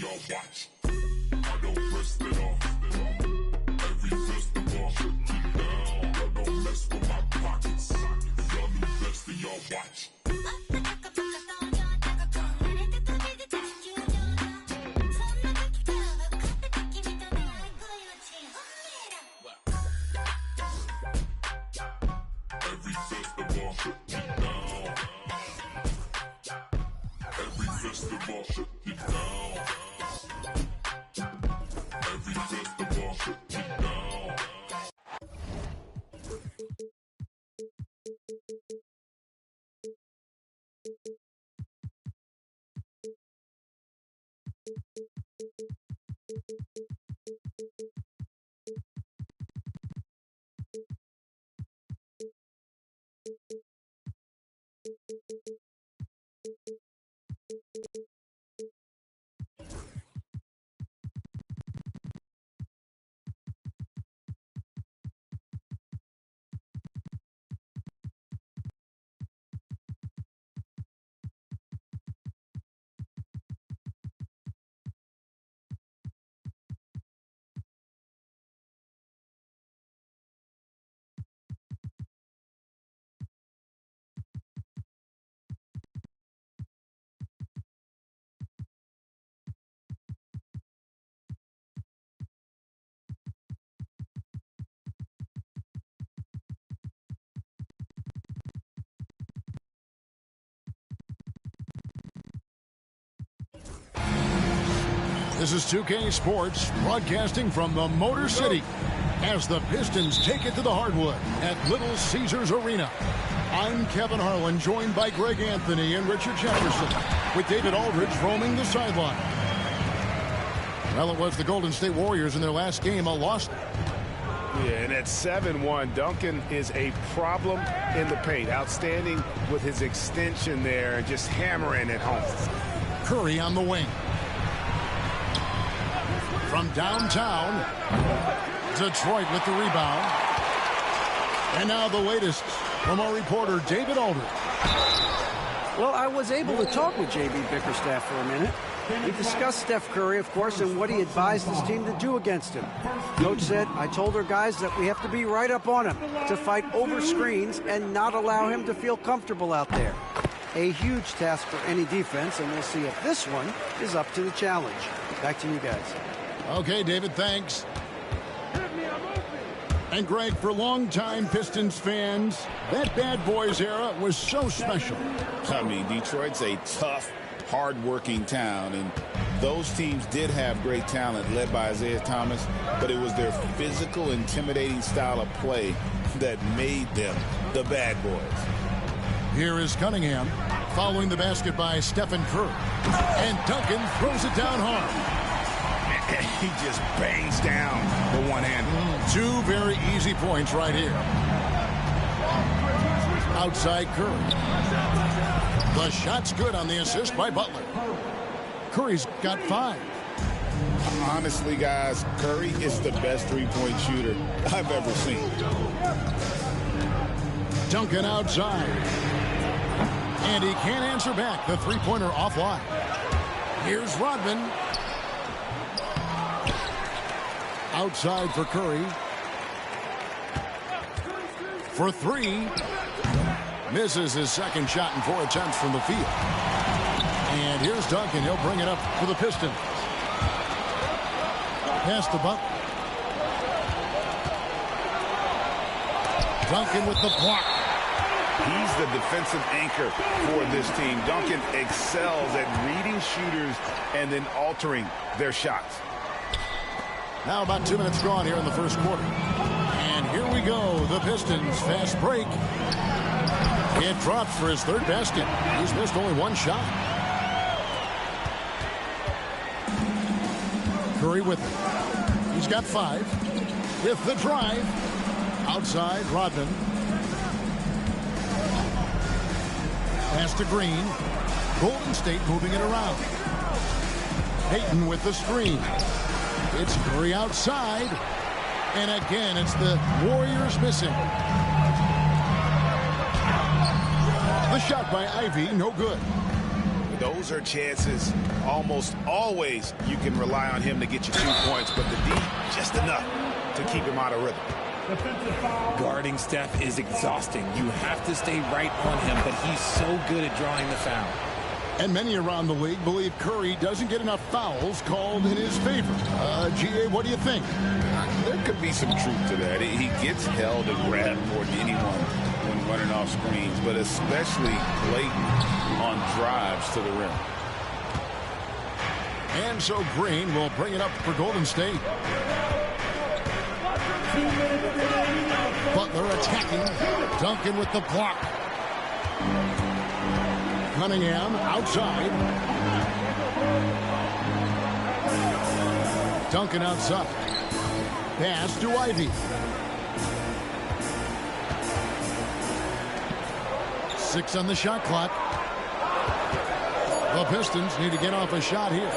y'all watch. I don't rest it off. Every festival, shut me down. Y'all don't mess with my pockets. Y'all new best of y'all watch. Every festival, shut me down. Every festival, shut me down. Every festival, shut me down. This is 2K Sports, broadcasting from the Motor City as the Pistons take it to the hardwood at Little Caesars Arena. I'm Kevin Harlan, joined by Greg Anthony and Richard Jefferson, with David Aldridge roaming the sideline. Well, it was the Golden State Warriors in their last game, a loss. Yeah, and at 7-1, Duncan is a problem in the paint. Outstanding with his extension there, just hammering it home. Curry on the wing. From downtown, Detroit with the rebound. And now the latest from our reporter, David Aldridge. Well, I was able to talk with J.B. Bickerstaff for a minute. We discussed Steph Curry, of course, and what he advised his team to do against him. Coach said, I told our guys that we have to be right up on him to fight over screens and not allow him to feel comfortable out there. A huge task for any defense, and we'll see if this one is up to the challenge. Back to you guys. Okay, David, thanks. And Greg, for longtime Pistons fans, that Bad Boys era was so special. I mean, Detroit's a tough, hard-working town, and those teams did have great talent led by Isaiah Thomas, but it was their physical, intimidating style of play that made them the Bad Boys. Here is Cunningham following the basket by Stephen Curry, and Duncan throws it down hard. He just bangs down the one-hander. Two very easy points right here. Outside Curry. The shot's good on the assist by Butler. Curry's got 5. Honestly, guys, Curry is the best three-point shooter I've ever seen. Duncan outside. And he can't answer back. The three-pointer offline. Here's Rodman. Outside for Curry. For 3. Misses his second shot in 4 attempts from the field. And here's Duncan. He'll bring it up for the Pistons. Pass to Butler. Duncan with the block. He's the defensive anchor for this team. Duncan excels at reading shooters and then altering their shots. Now about 2 minutes gone here in the first quarter. And here we go. The Pistons fast break. It drops for his 3rd basket. He's missed only 1 shot. Curry with it. He's got 5. With the drive. Outside, Rodman. Pass to Green. Golden State moving it around. Payton with the screen. It's Curry outside. And again, it's the Warriors missing. The shot by Ivy, no good. those are chances almost always you can rely on him to get you 2 points, but the D, just enough to keep him out of rhythm. Guarding Steph is exhausting. You have to stay right on him, but he's so good at drawing the foul. And many around the league believe Curry doesn't get enough fouls called in his favor. G.A., what do you think? There could be some truth to that. He gets held and grabbed more than anyone when running off screens, but especially blatant on drives to the rim. And so Green will bring it up for Golden State. Butler attacking. Duncan with the block. Cunningham outside. Duncan outside. Pass to Ivy. 6 on the shot clock. The Pistons need to get off a shot here.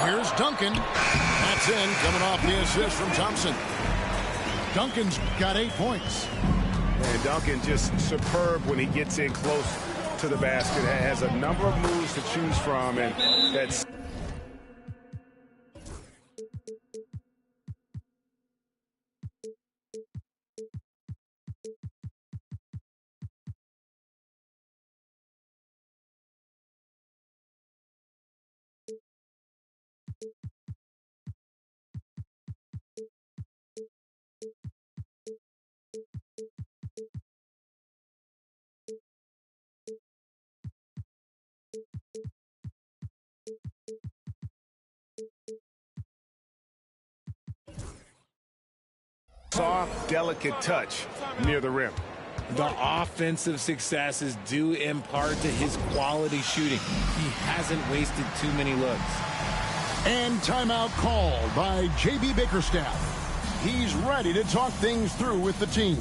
Here's Duncan. That's in, coming off the assist from Thompson. Duncan's got 8 points. And Duncan just superb when he gets in close to the basket. Has a number of moves to choose from, and that's... soft, delicate touch near the rim. The offensive success is due in part to his quality shooting. He hasn't wasted too many looks. And timeout called by J.B. Bickerstaff. He's ready to talk things through with the team.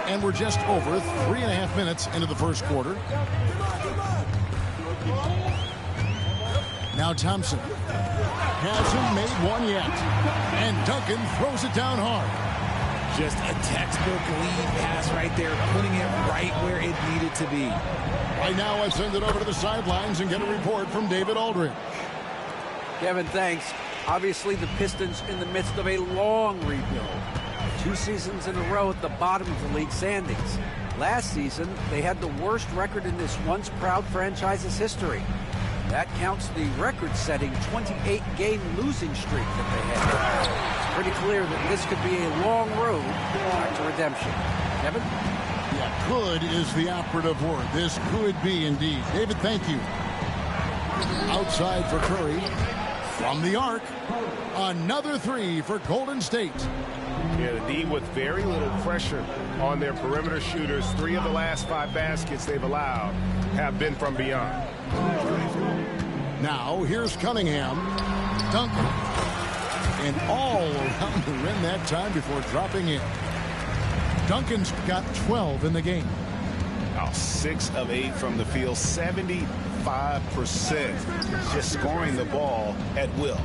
And we're just over 3.5 minutes into the first quarter. Now Thompson hasn't made one yet. And Duncan throws it down hard. Just a textbook lead pass right there, putting it right where it needed to be. Right now, let's send it over to the sidelines and get a report from David Aldridge. Kevin, thanks. Obviously, the Pistons in the midst of a long rebuild. 2 seasons in a row at the bottom of the league standings. Last season, they had the worst record in this once proud franchise's history. That counts the record-setting 28-game losing streak that they had. It's pretty clear that this could be a long road back to redemption. Kevin? Yeah, could is the operative word. This could be indeed. David, thank you. Outside for Curry. From the arc, another 3 for Golden State. Yeah, the D with very little pressure on their perimeter shooters. 3 of the last 5 baskets they've allowed have been from beyond. Now, here's Cunningham. Duncan. And all around the rim that time before dropping in. Duncan's got 12 in the game. Oh, 6 of 8 from the field, 75%. Just scoring the ball at will.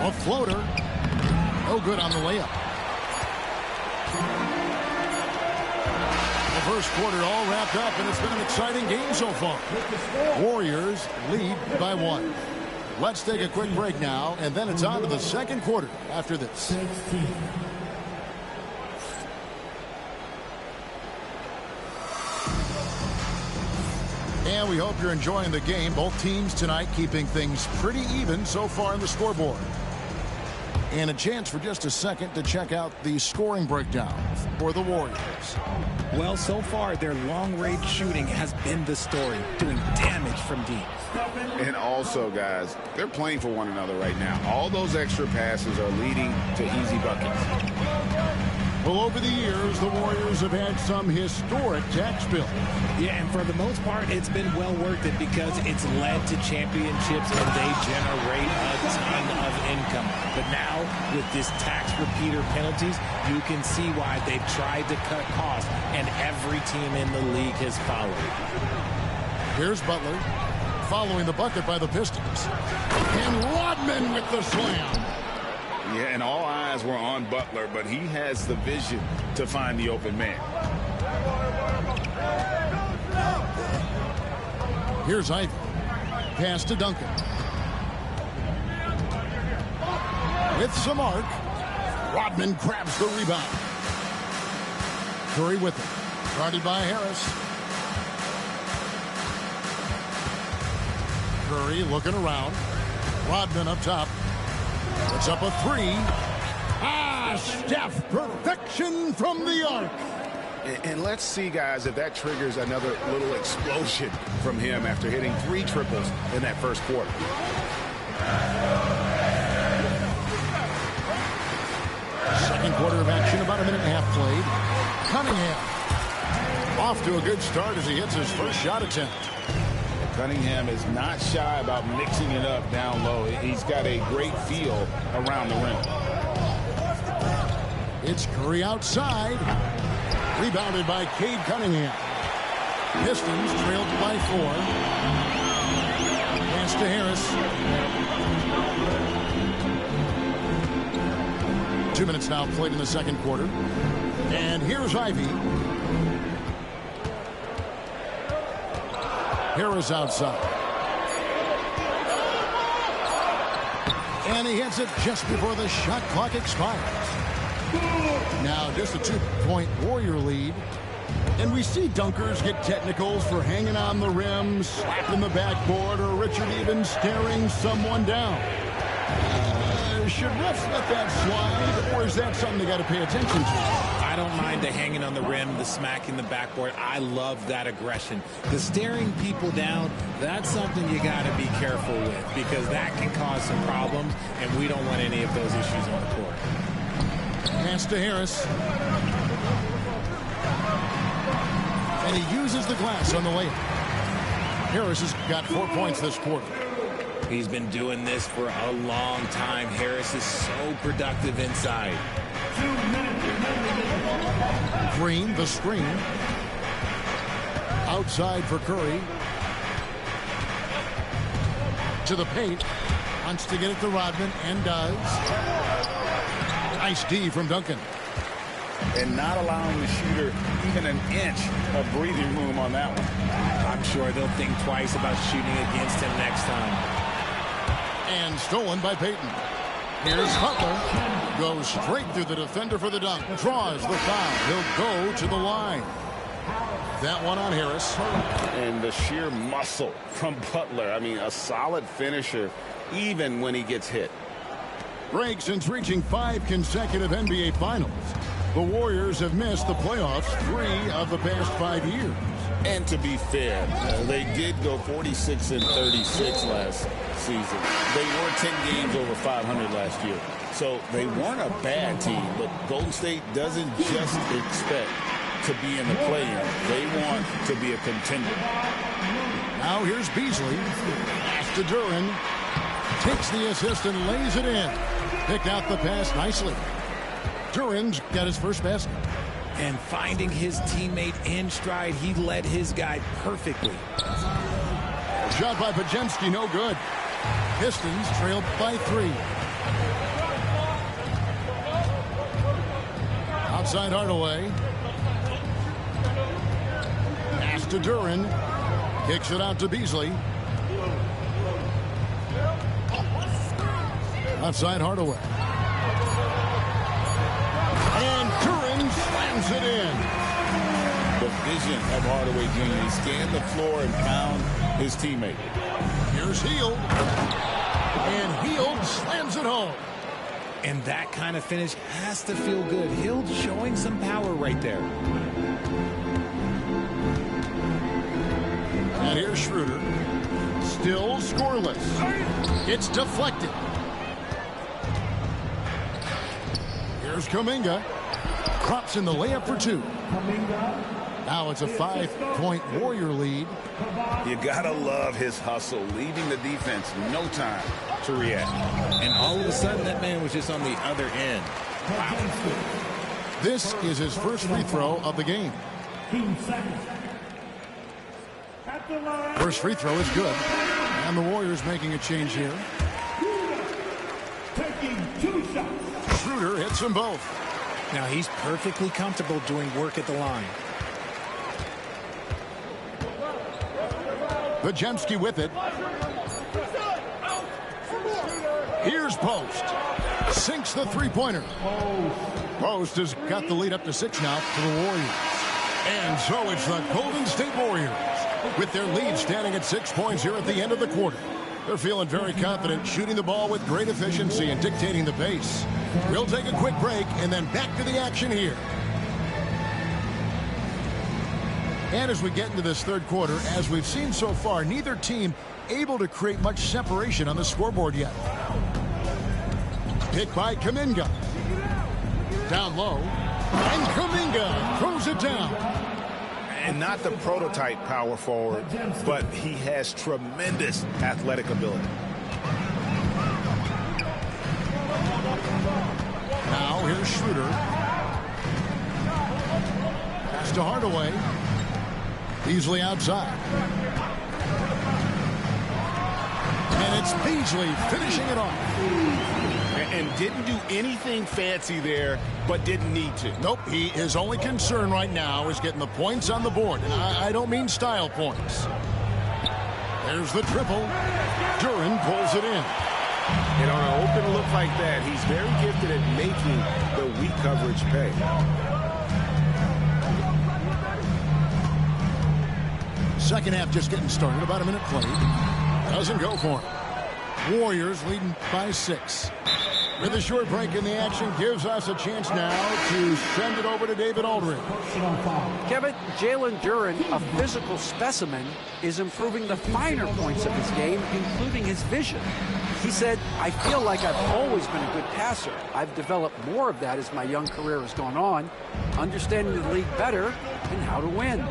A floater. No good on the layup. The first quarter all wrapped up, and it's been an exciting game so far. Warriors lead by 1. Let's take a quick break now, and then it's on to the second quarter after this. And we hope you're enjoying the game. Both teams tonight keeping things pretty even so far in the scoreboard. And a chance for just a second to check out the scoring breakdown for the Warriors. Well, so far, their long-range shooting has been the story, doing damage from deep. And also, guys, they're playing for one another right now. All those extra passes are leading to easy buckets. Well, over the years, the Warriors have had some historic tax bills. Yeah, and for the most part, it's been well worth it because it's led to championships and they generate a ton of income. But now, with this tax repeater penalties, you can see why they've tried to cut costs, and every team in the league has followed. Here's Butler, following the bucket by the Pistons. And Rodman with the slam. Yeah, and all eyes were on Butler, but he has the vision to find the open man. Here's Ivy. Pass to Duncan. With some arc. Rodman grabs the rebound. Curry with it. Guarded by Harris. Curry looking around. Rodman up top. Puts up a three. Steph, perfection from the arc. And let's see, guys, if that triggers another little explosion from him after hitting 3 triples in that first quarter. Second quarter of action, about a minute and a half played. Cunningham off to a good start as he hits his first shot attempt. Cunningham is not shy about mixing it up down low. He's got a great feel around the rim. It's Curry outside. Rebounded by Cade Cunningham. Pistons trailed by 4. Pass to Harris. 2 minutes now played in the second quarter. And here's Ivy. Harris outside. And he hits it just before the shot clock expires. Now just a 2-point Warrior lead. And we see dunkers get technicals for hanging on the rim, slapping the backboard, or Richard even staring someone down. Should refs let that slide, or is that something they got to pay attention to? I don't mind the hanging on the rim, the smacking the backboard. I love that aggression. The staring people down, that's something you got to be careful with because that can cause some problems, and we don't want any of those issues on the court. Pass to Harris. And he uses the glass on the layup. Harris has got 4 points this quarter. He's been doing this for a long time. Harris is so productive inside. Green, the screen. Outside for Curry. To the paint. Wants to get it to Rodman, and does. Nice D from Duncan. And not allowing the shooter even an inch of breathing room on that one. I'm sure they'll think twice about shooting against him next time. And stolen by Payton. Here's Butler. Goes straight through the defender for the dunk. Draws the foul. He'll go to the line. That one on Harris. And the sheer muscle from Butler. I mean, a solid finisher even when he gets hit. Greg, since reaching 5 consecutive NBA Finals, the Warriors have missed the playoffs 3 of the past 5 years. And to be fair, they did go 46-36 last season. They were 10 games over 500 last year. So they weren't a bad team, but Golden State doesn't just expect to be in the play-in. They want to be a contender. Now here's Beasley. Pass to Duren. Takes the assist and lays it in. Picked out the pass nicely. Duren's got his first basket. And finding his teammate in stride, he led his guy perfectly. Shot by Podziemski, no good. Pistons trailed by 3. Outside Hardaway. Pass to Duren. Kicks it out to Beasley. Outside Hardaway. And Duren slams it in. The vision of Hardaway Jr. He scanned the floor and found his teammate. Here's Hield. And Hield slams it home. And that kind of finish has to feel good. Hield showing some power right there. And here's Schroeder. Still scoreless. It's deflected. Here's Kuminga. drops in the layup for 2. Now it's a 5-point Warrior lead. You gotta love his hustle, leaving the defense no time to react. And all of a sudden, that man was just on the other end. Wow. This is his first free throw of the game. First free throw is good. And the Warriors making a change here. Schroeder hits them both. Now he's perfectly comfortable doing work at the line. Podziemski with it. Here's Post. Sinks the three-pointer. Post has got the lead up to 6 now to the Warriors. And so it's the Golden State Warriors with their lead standing at 6 points here at the end of the quarter. They're feeling very confident, shooting the ball with great efficiency and dictating the pace. We'll take a quick break and then back to the action here. And as we get into this third quarter, as we've seen so far, neither team able to create much separation on the scoreboard yet. Pick by Kuminga. Down low. And Kuminga throws it down. And not the prototype power forward, but he has tremendous athletic ability. Now here's Schroeder. Pass to Hardaway. Beasley outside. And it's Beasley finishing it off. And didn't do anything fancy there, but didn't need to. Nope, his only concern right now is getting the points on the board. And I don't mean style points. There's the triple. Duren pulls it in. And on an open look like that, he's very gifted at making the weak coverage pay. Second half just getting started. About a minute played. Doesn't go for him. Warriors leading by 6. With a short break in the action, gives us a chance now to send it over to David Aldridge. Kevin, Jalen Duren, a physical specimen, is improving the finer points of his game, including his vision. He said, I feel like I've always been a good passer. I've developed more of that as my young career has gone on, understanding the league better and how to win.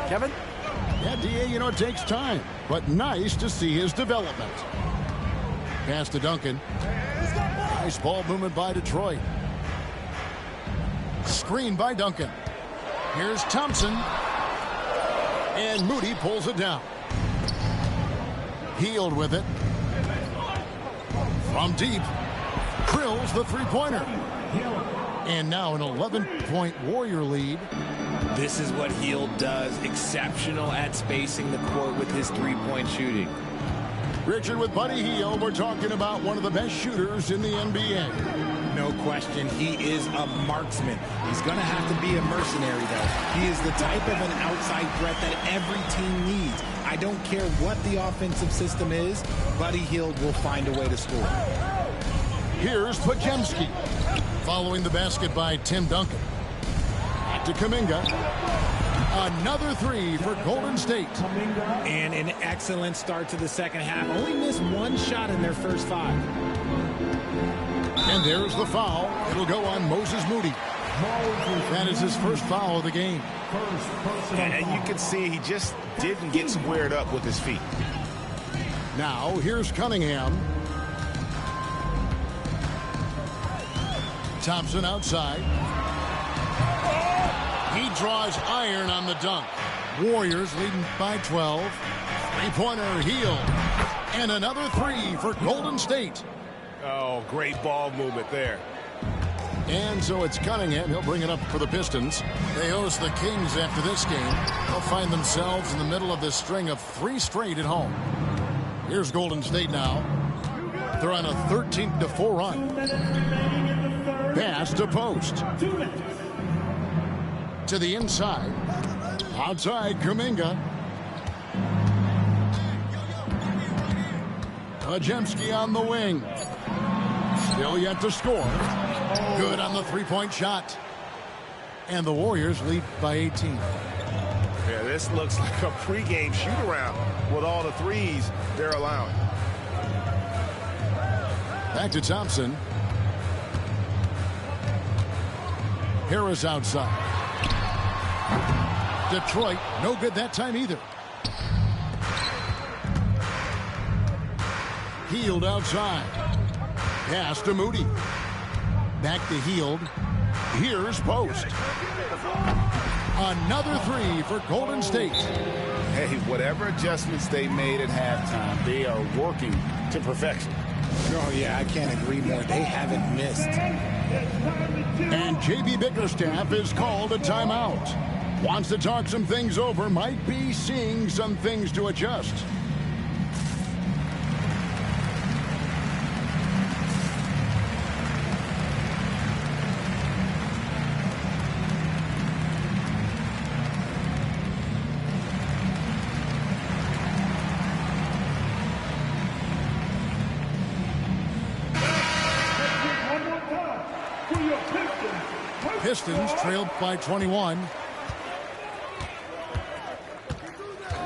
Kevin? Yeah, D.A., you know, it takes time, but nice to see his development. Pass to Duncan. Nice ball movement by Detroit. Screen by Duncan. Here's Thompson. And Moody pulls it down. Hield with it. From deep. Drills the three-pointer. And now an 11-point Warrior lead. This is what Hield does. Exceptional at spacing the court with his three-point shooting. Richard, with Buddy Hield, we're talking about one of the best shooters in the NBA. No question, he is a marksman. He's going to have to be a mercenary, though. He is the type of an outside threat that every team needs. I don't care what the offensive system is, Buddy Hield will find a way to score. Here's Podziemski. Following the basket by Tim Duncan. Back to Kuminga. Another three for Golden State. And an excellent start to the second half. Only missed one shot in their first 5. And there's the foul. It'll go on Moses Moody. That is his first foul of the game. And you can see he just didn't get squared up with his feet. Now here's Cunningham. Thompson outside. He draws iron on the dunk. Warriors leading by 12. Three-pointer Hield. And another three for Golden State. Oh, great ball movement there. And so it's Cunningham. He'll bring it up for the Pistons. They host the Kings after this game. They'll find themselves in the middle of this string of 3 straight at home. Here's Golden State now. They're on a 13-4 run. Pass to Post. To the inside. Outside, Kuminga. Podziemski on the wing. Still yet to score. Good on the three-point shot. And the Warriors lead by 18. Yeah, this looks like a pregame shoot-around with all the threes they're allowing. Back to Thompson. Harris outside. Detroit, no good that time either. Hield outside. Pass to Moody. Back to Hield. Here's Post. Another three for Golden State. Hey, whatever adjustments they made at halftime, they are working to perfection. Oh, yeah, I can't agree more. They haven't missed. And J.B. Bickerstaff is called a timeout. Wants to talk some things over, might be seeing some things to adjust. Pistons trailed by 21.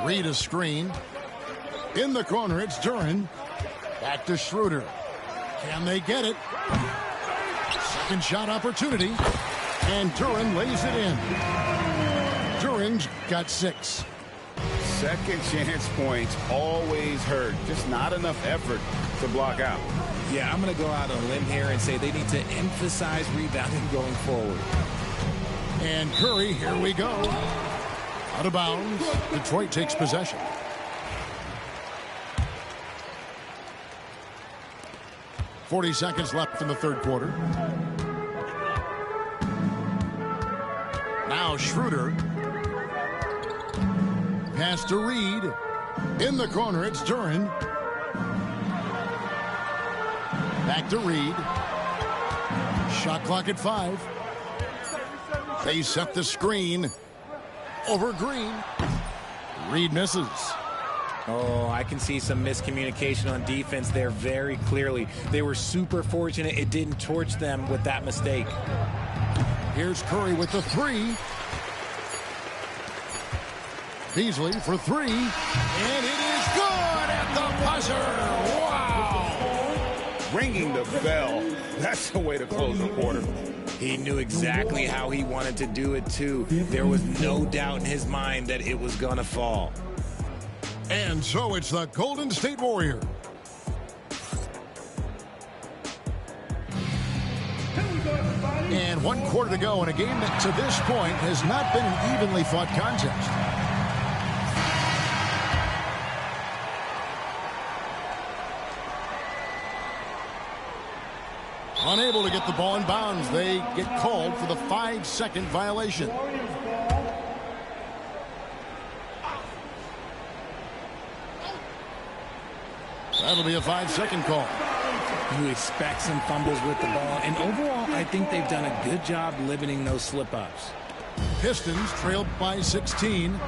Reed a screen. In the corner, it's Duren. Back to Schroeder. Can they get it? Second shot opportunity. And Duren lays it in. Duren's got 6. Second chance points always hurt. Just not enough effort to block out. Yeah, I'm going to go out on a limb here and say they need to emphasize rebounding going forward. And Curry, here we go. Out of bounds. Detroit takes possession. .40 seconds left in the third quarter. Now Schroeder. Pass to Reed. In the corner, it's Duren. Back to Reed. Shot clock at 5. They set the screen over Green. Reed misses. Oh, I can see some miscommunication on defense there very clearly. They were super fortunate it didn't torch them with that mistake. Here's Curry with the 3. Beasley for 3. And it is good at the buzzer. Wow. Ringing the bell. That's the way to close the quarter. He knew exactly how he wanted to do it, too. There was no doubt in his mind that it was going to fall. And so it's the Golden State Warriors. And 1 quarter to go in a game that to this point has not been an evenly fought contest. Unable to get the ball in bounds. They get called for the 5-second violation. That'll be a 5-second call. You expect some fumbles with the ball. And overall, I think they've done a good job limiting those slip-ups. Pistons trailed by 16.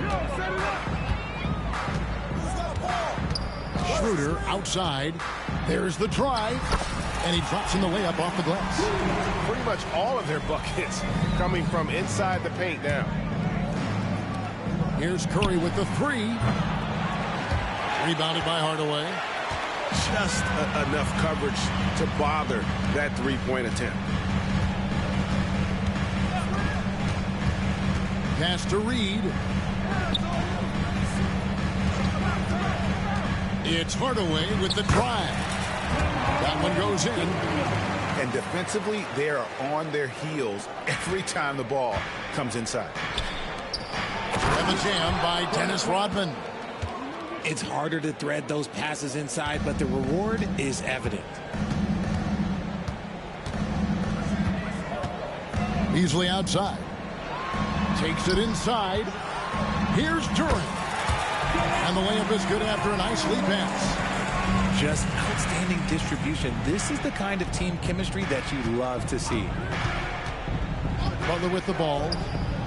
Schroeder outside. There's the drive. And he drops in the layup off the glass. Pretty much all of their buckets coming from inside the paint now. Here's Curry with the 3. Rebounded by Hardaway. Just enough coverage to bother that three-point attempt. Pass to Reed. It's Hardaway with the drive. That one goes in. And defensively, they are on their heels every time the ball comes inside. And the jam by Dennis Rodman. It's harder to thread those passes inside, but the reward is evident. Beasley outside. Takes it inside. Here's Duren. And the layup is good after a nice lead pass. Just outstanding distribution. This is the kind of team chemistry that you love to see. Butler with the ball.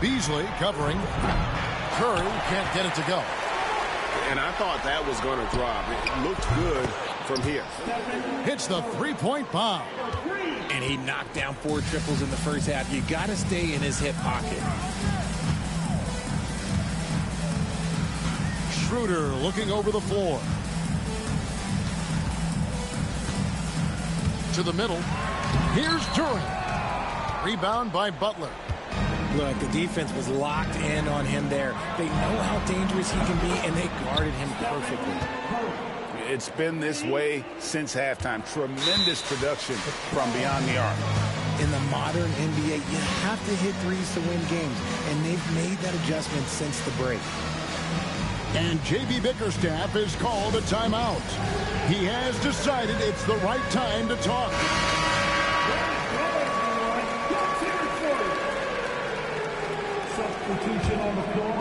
Beasley covering. Curry can't get it to go. And I thought that was going to drop. It looked good from here. Hits the three-point bomb. And he knocked down 4 triples in the first half. You got to stay in his hip pocket. Schroeder looking over the floor. To the middle. Here's Duren. Rebound by Butler. Look, the defense was locked in on him there. They know how dangerous he can be, and they guarded him perfectly. It's been this way since halftime. Tremendous production from beyond the arc. In the modern NBA, you have to hit threes to win games, and they've made that adjustment since the break. And J.B. Bickerstaff is called a timeout. He has decided it's the right time to talk.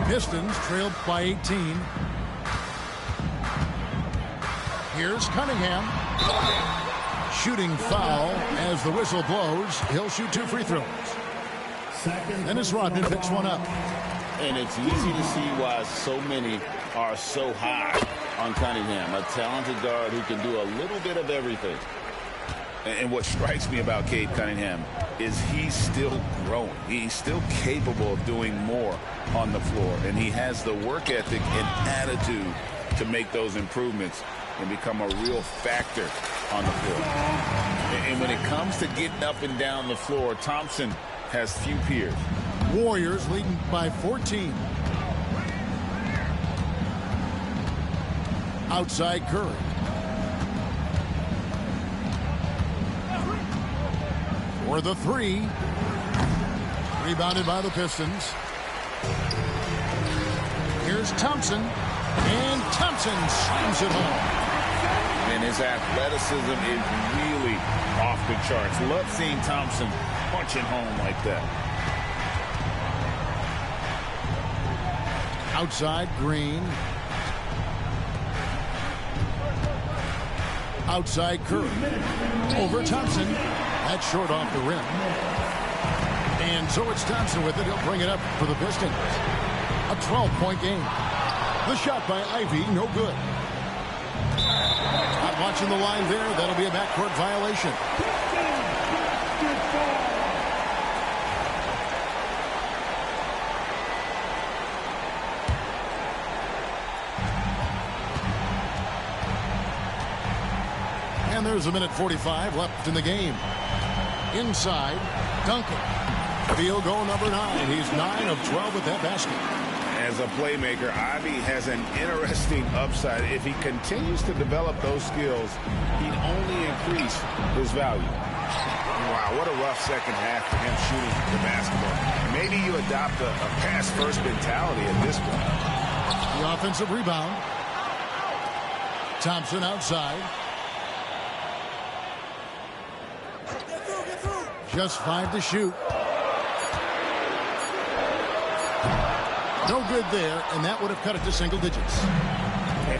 Pistons trailed by 18. Here's Cunningham. Shooting foul as the whistle blows. He'll shoot 2 free throws. Dennis Rodman picks one up. And it's easy to see why so many are so high on Cunningham, a talented guard who can do a little bit of everything. And what strikes me about Cade Cunningham is he's still growing. He's still capable of doing more on the floor. And he has the work ethic and attitude to make those improvements and become a real factor on the floor. And when it comes to getting up and down the floor, Thompson has few peers. Warriors leading by 14. Outside Curry. For the 3. Rebounded by the Pistons. Here's Thompson. And Thompson slams it home. And his athleticism is really off the charts. Love seeing Thompson punching home like that. Outside Green. Outside Curry. Over Thompson. That's short off the rim. And so it's Thompson with it. He'll bring it up for the Pistons. A 12-point game. The shot by Ivy, no good. Not watching the line there. That'll be a backcourt violation. And there's a minute 45 left in the game. Inside, Duncan. Field goal number 9. He's 9 of 12 with that basket. As a playmaker, Ivy has an interesting upside. If he continues to develop those skills, he'd only increase his value. Wow, what a rough second half for him shooting the basketball. Maybe you adopt a pass-first mentality at this point. The offensive rebound. Thompson outside. Just 5 to shoot. No good there, and that would have cut it to single digits.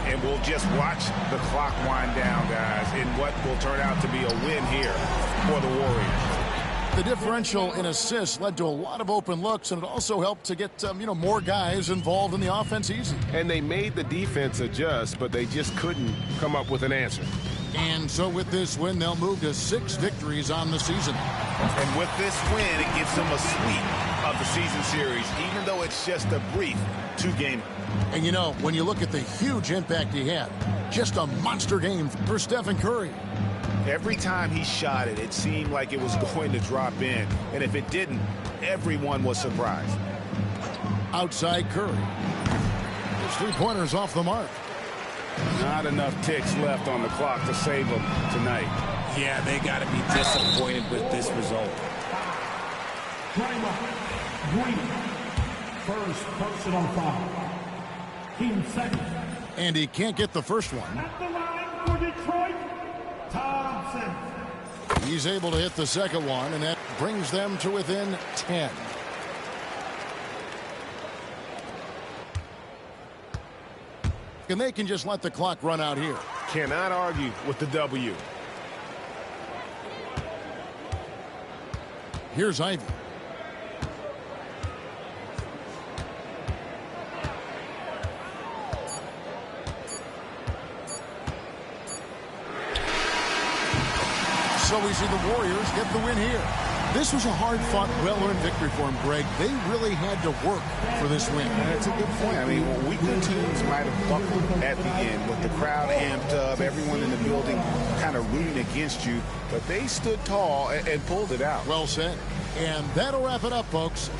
And we'll just watch the clock wind down, guys, in what will turn out to be a win here for the Warriors. The differential in assists led to a lot of open looks, and it also helped to get more guys involved in the offense easy. And they made the defense adjust, but they just couldn't come up with an answer. And so with this win, they'll move to 6 victories on the season. And with this win, it gives them a sweep of the season series, even though it's just a brief 2-game. And when you look at the huge impact he had, just a monster game for Stephen Curry. Every time he shot it, it seemed like it was going to drop in. And if it didn't, everyone was surprised. Outside Curry. His 3-pointers off the mark. Not enough ticks left on the clock to save them tonight. Yeah, they got to be disappointed with this result. First personal foul. Team second. And he can't get the first one. At the line for Detroit, Thompson. He's able to hit the second one, and that brings them to within 10. And they can just let the clock run out here. Cannot argue with the W. Here's Ivy. So we see the Warriors get the win here. This was a hard-fought, well-earned victory for them, Greg. They really had to work for this win. That's a good point. I mean, weaker teams might have buckled at the end with the crowd amped up, everyone in the building kind of rooting against you, but they stood tall and pulled it out. Well said. And that'll wrap it up, folks.